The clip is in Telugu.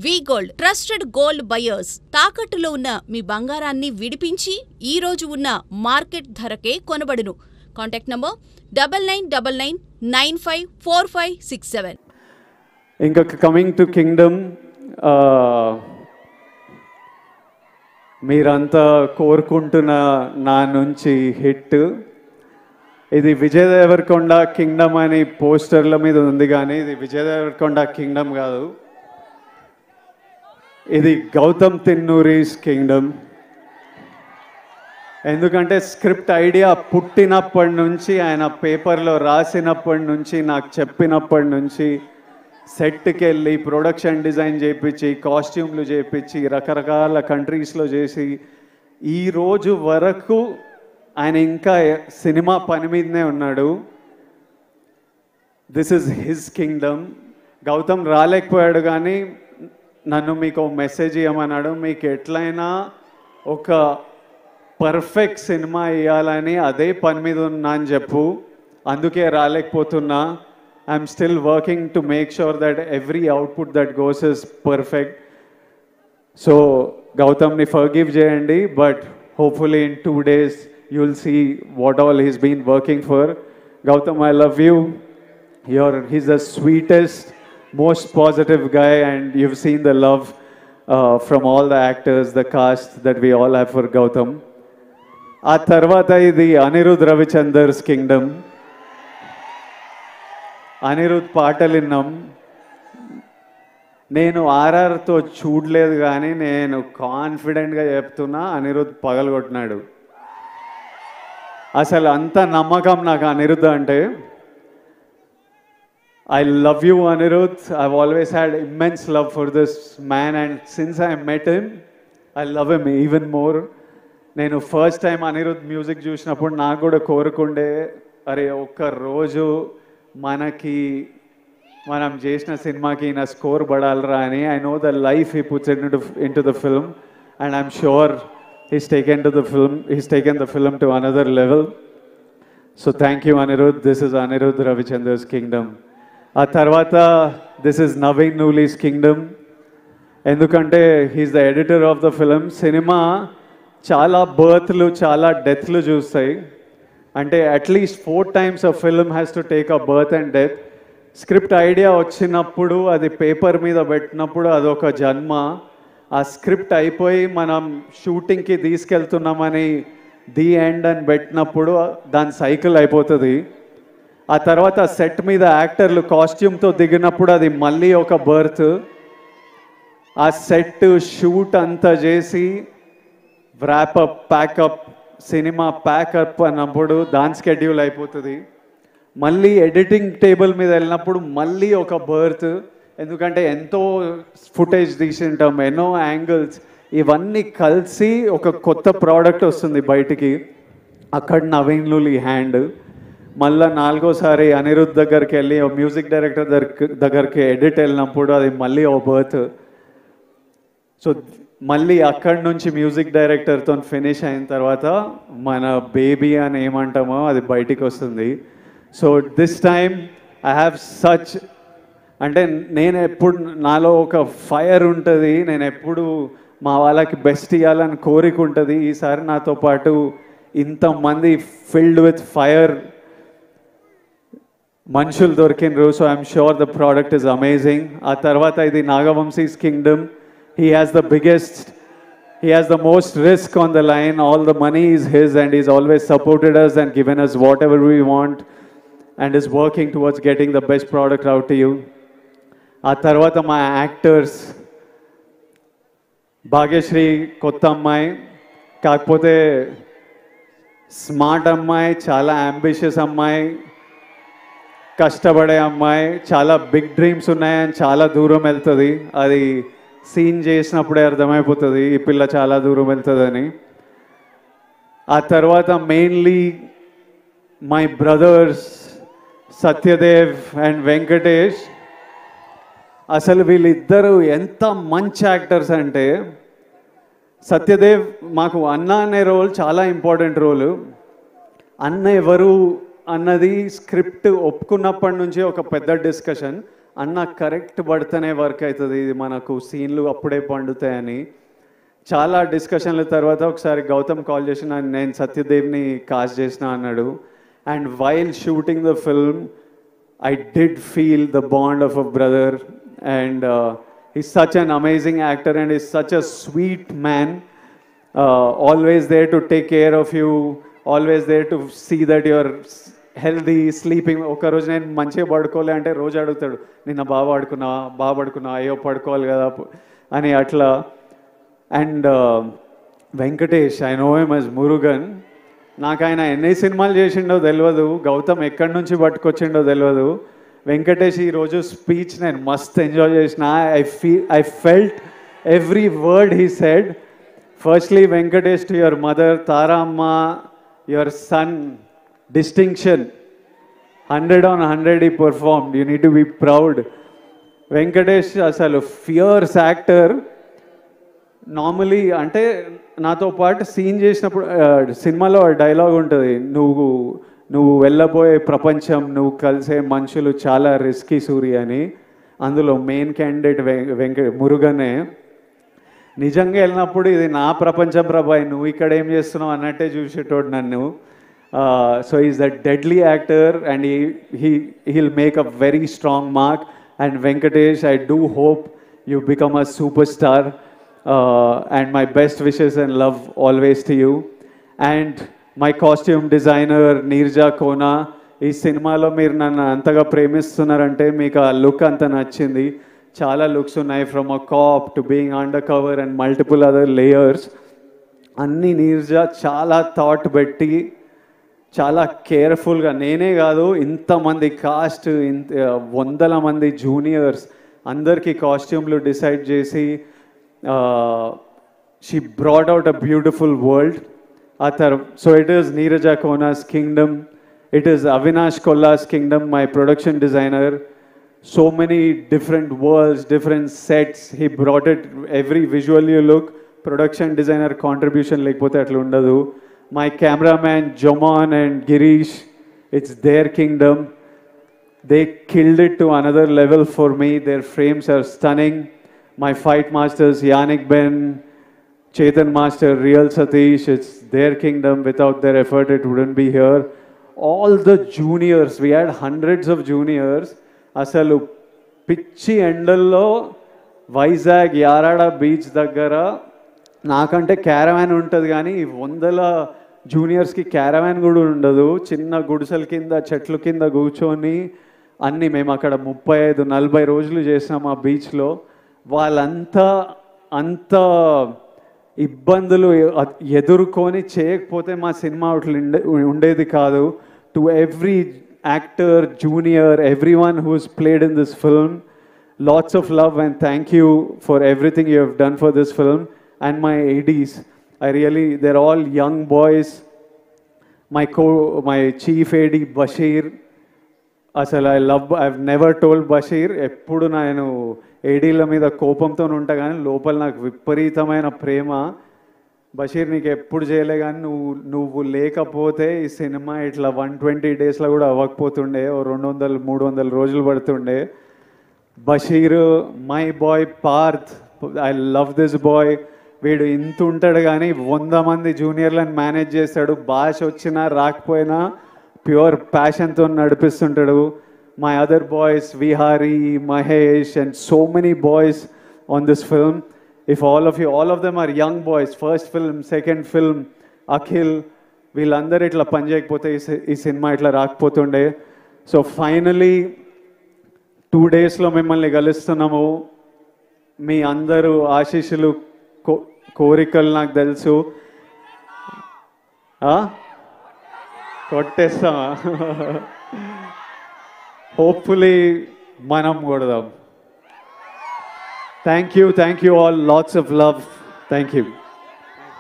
వి గోల్డ్ ట్రస్టెడ్ గోల్డ్ బయర్స్ తాకట్టులో ఉన్న మీ బంగారాన్ని విడిపించి ఈ రోజు ఉన్న మార్కెట్ ధరకే కొనబడును. Contact number 9999954567. ఇంకా కమింగ్ టు కింగ్డమ్, మీరంతా కోరుకుంటున్న నా నుంచి హిట్ ఇది. విజయ్ దేవరకొండ కింగ్డమ్ అని పోస్టర్ల మీద ఉంది, కానీ ఇది విజయ్ దేవరకొండ కింగ్డమ్ కాదు, ఇది గౌతమ్ తిన్నూరీస్ కింగ్డమ్. ఎందుకంటే స్క్రిప్ట్ ఐడియా పుట్టినప్పటి నుంచి, ఆయన పేపర్లో రాసినప్పటి నుంచి, నాకు చెప్పినప్పటి నుంచి, సెట్కి వెళ్ళి ప్రొడక్షన్ డిజైన్ చేయించి, కాస్ట్యూమ్లు చేయించి, రకరకాల కంట్రీస్లో చేసి, ఈరోజు వరకు ఆయన ఇంకా సినిమా పని మీదనే ఉన్నాడు. This is his kingdom. Gautam రాలేకపోయాడు, కానీ నన్ను మీకు మెసేజ్ ఇవ్వమన్నాడు. మీకు ఎట్లయినా ఒక పర్ఫెక్ట్ సినిమా ఇవ్వాలని అదే పని మీద ఉన్నా అని చెప్పు, అందుకే రాలేకపోతున్నా. I'm still working to make sure that every output that goes is perfect. So గౌతమ్ని ఫర్గివ్ చేయండి, but hopefully in 2 days you will see what all he's been working for. Gautam, I love you. He's the sweetest, most positive guy, and you've seen the love from all the actors, the cast that we all have for Gautam. ఆ తర్వాత ఇది అనిరుద్ రవిచందర్స్ కింగ్డమ్. అనిరుద్ పాటలు విన్నాం. నేను ఆర్ఆర్తో చూడలేదు, కానీ నేను కాన్ఫిడెంట్గా చెప్తున్నా, అనిరుద్ పగలగొట్టినాడు. అసలు అంత నమ్మకం నాకు అనిరుద్ అంటే. I love you, Anirudh. I've always had immense love for this man, and since I met him, I love him even more. నేను ఫస్ట్ టైం అనిరుద్ మ్యూజిక్ చూసినప్పుడు నాకు కూడా కోరుకుండే, అరే ఒక్క రోజు మనం చేసిన సినిమాకి నా స్కోర్ పడాలరా అని. I know the life he puts into the film, and I'm sure he's taken the film to another level. So thank you, Anirudh. This is Anirudh Ravichandra's kingdom. ఆ తర్వాత this is Naveen Nooli's Kingdom. ఎందుకంటే he's the editor of the film. Cinema చాలా బర్త్లు, చాలా డెత్లు చూస్తాయి. అంటే at least 4 times a film has to take a birth and death. Script idea వచ్చినప్పుడు, అది పేపర్ మీద పెట్టినప్పుడు అదొక జన్మ. ఆ స్క్రిప్ట్ అయిపోయి మనం షూటింగ్కి తీసుకెళ్తున్నామని ది ఎండ్ అని పెట్టినప్పుడు దాని సైకిల్ అయిపోతుంది. ఆ తర్వాత సెట్ మీద యాక్టర్లు కాస్ట్యూమ్తో దిగినప్పుడు అది మళ్ళీ ఒక బర్త్. ఆ సెట్ షూట్ అంతా చేసి వ్రాపప్, ప్యాకప్, సినిమా ప్యాకప్ అన్నప్పుడు దాని స్కెడ్యూల్ అయిపోతుంది. మళ్ళీ ఎడిటింగ్ టేబుల్ మీద వెళ్ళినప్పుడు మళ్ళీ ఒక బర్త్. ఎందుకంటే ఎంతో ఫుటేజ్ తీసింటాం, ఎన్నో యాంగిల్స్, ఇవన్నీ కలిసి ఒక కొత్త ప్రోడక్ట్ వస్తుంది బయటికి. అక్కడ నవీన్ నూలి హ్యాండ్. మళ్ళీ 4వసారి అనిరుద్ దగ్గరికి వెళ్ళి మ్యూజిక్ డైరెక్టర్ దగ్గరికి ఎడిట్ వెళ్ళినప్పుడు అది మళ్ళీ ఓ బర్త్. సో మళ్ళీ అక్కడి నుంచి మ్యూజిక్ డైరెక్టర్తో ఫినిష్ అయిన తర్వాత మన బేబీ అని ఏమంటామో అది బయటికి వస్తుంది. So this time I have such, అంటే నేను ఎప్పుడు నాలో ఒక ఫైర్ ఉంటుంది, నేను ఎప్పుడు మా వాళ్ళకి బెస్ట్ ఇవ్వాలని కోరిక ఉంటుంది. ఈసారి నాతో పాటు ఇంతమంది ఫిల్డ్ విత్ ఫైర్ మనుషులు దొరికినరు. So I'm sure the product is amazing. ఆ తర్వాత ఇది Nagavamsi's kingdom. He has the most risk on the line. All the money is his, and he's always supported us and given us whatever we want, and is working towards getting the best product out to you. ఆ తర్వాత మా యాక్టర్స్, భాగ్యశ్రీ కొత్త అమ్మాయి, కాకపోతే స్మార్ట్ అమ్మాయి, చాలా అంబిషియస్ అమ్మాయి, కష్టపడే అమ్మాయి, చాలా బిగ్ డ్రీమ్స్ ఉన్నాయని చాలా దూరం వెళ్తుంది. అది సీన్ చేసినప్పుడే అర్థమైపోతుంది ఈ పిల్ల చాలా దూరం వెళ్తుందని. ఆ తర్వాత mainly my brothers Satyadev and Venkatesh. అసలు వీళ్ళిద్దరూ ఎంత మంచి యాక్టర్స్ అంటే, సత్యదేవ్ మాకు అన్న అనే రోల్ చాలా ఇంపార్టెంట్ రోలు. అన్న ఎవరు అన్నది స్క్రిప్ట్ ఒప్పుకున్నప్పటి నుంచి ఒక పెద్ద డిస్కషన్. అన్న కరెక్ట్ పడితేనే వర్క్ అవుతుంది, ఇది మనకు సీన్లు అప్పుడే పండుతాయని. చాలా డిస్కషన్ల తర్వాత ఒకసారి గౌతమ్ కాల్ చేసి నేను సత్యదేవ్ని కాస్ట్ చేసిన అన్నాడు. And while shooting the film I did feel the bond of a brother, and he's such an amazing actor and he's such a sweet man, always there to take care of you, always there to see that you're healthy, sleeping. ఒక రోజు నేను మంచిగా పడుకోలే అంటే రోజు అడుగుతాడు, నిన్న బాగా పడుకున్నా అయ్యో పడుకోవాలి కదా అని అట్లా. And Venkatesh, I know him as Murugan. నాకు ఆయన ఎన్ని సినిమాలు చేసిండో తెలియదు, గౌతమ్ ఎక్కడి నుంచి పట్టుకొచ్చిండో తెలియదు. వెంకటేష్ ఈరోజు స్పీచ్ నేను మస్త్ ఎంజాయ్ చేసిన. I felt every word he said. Firstly Venkatesh, to your mother Tara అమ్మ, your son distinction 100 on 100 he performed. You need to be proud. Venkatesh అసలు ఫియర్స్ యాక్టర్. నార్మలీ అంటే నాతో పాటు సీన్ చేసినప్పుడు సినిమాలో డైలాగ్ ఉంటుంది, నువ్వు వెళ్ళబోయే ప్రపంచం, నువ్వు కలిసే మనుషులు చాలా రిస్కీ సూరి అని. అందులో మెయిన్ క్యాండిడేట్ మురుగనే. నిజంగా వెళ్ళినప్పుడు ఇది నా ప్రపంచం ప్రభాయ్, నువ్వు ఇక్కడ ఏం చేస్తున్నావు అన్నట్టే చూసేటోడు నన్ను. So is the deadly actor and he'll make a very strong mark. And Venkatesh, I do hope you become a superstar. And my best wishes and love always to you. And my costume designer Neerja Kona, ఈ సినిమాలో మీరు నన్ను అంతగా ప్రేమిస్తున్నారంటే మీకు ఆ లుక్ అంత నచ్చింది. చాలా లుక్స్ ఉన్నాయి, from a cap to being under cover and multiple other layers. అన్నీ నీర్జా చాలా థాట్ పెట్టి చాలా కేర్ఫుల్గా, నేనే కాదు ఇంతమంది కాస్ట్, వందల మంది జూనియర్స్ అందరికీ కాస్ట్యూమ్లు డిసైడ్ చేసి she brought out a beautiful world. So it is Neeraja Kona's kingdom. It is Avinash Kolla's kingdom, my production designer. So many different worlds, different sets. He brought it, every visual you look, production designer contribution lekapothe atla undadu. My cameraman Jomon and Girish, it's their kingdom. They killed it to another level for me. Their frames are stunning. My fight masters, Yannick Ben, Chetan Master, Real Satish, it's their kingdom. Without their effort, it wouldn't be here. All the juniors, we had hundreds of juniors. Asalu పిచ్చి ఎండల్లో వైజాగ్ యారాడ బీచ్ దగ్గర నాకంటే క్యారవాన్ ఉంటుంది కానీ వందల జూనియర్స్కి క్యారవాన్ కూడా ఉండదు. చిన్న గుడిసెల కింద చెట్ల కింద కూర్చొని అన్నీ మేము అక్కడ 35-40 రోజులు చేసినాం ఆ బీచ్లో. వాళ్ళంతా అంత ఇబ్బందులు ఎదుర్కొని చేయకపోతే మా సినిమా ఉండేది కాదు. To every actor, junior, everyone who has played in this film, lots of love and thank you for everything you have done for this film. And my ADs, they're all young boys. My chief AD Bashir, అసలు I've never told Bashir, ఎప్పుడు నేను ఏడీల మీద కోపంతో ఉంటా కానీ లోపల నాకు విపరీతమైన ప్రేమ. బషీర్ నీకు ఎప్పుడు చేయలే కానీ నువ్వు లేకపోతే ఈ సినిమా ఇట్లా 120 daysలో కూడా అవ్వకపోతుండే, 200-300 రోజులు పడుతుండే. Basheer, my boy Parth, I love this boy. వీడు ఇంత ఉంటాడు కానీ 100 మంది జూనియర్లను మేనేజ్ చేస్తాడు. భాష వచ్చినా రాకపోయినా pure ప్యాషన్తో నడిపిస్తుంటాడు. My other boys, Vihari, Mahesh, and so many boys on this film. If all of them are young boys, first film, second film, Akhil, వీళ్ళందరూ ఇట్లా పని చేయకపోతే ఈ సినిమా ఇట్లా రాకపోతుండే. సో ఫైనలీ 2 daysలో మిమ్మల్ని కలుస్తున్నాము. మీ అందరూ ఆశీస్సులు, కోరికలు నాకు తెలుసు. కొట్టేస్తామా? హోప్ఫుల్లీ మనం కొడదాం. Thank you all. Lots of love. Thank you.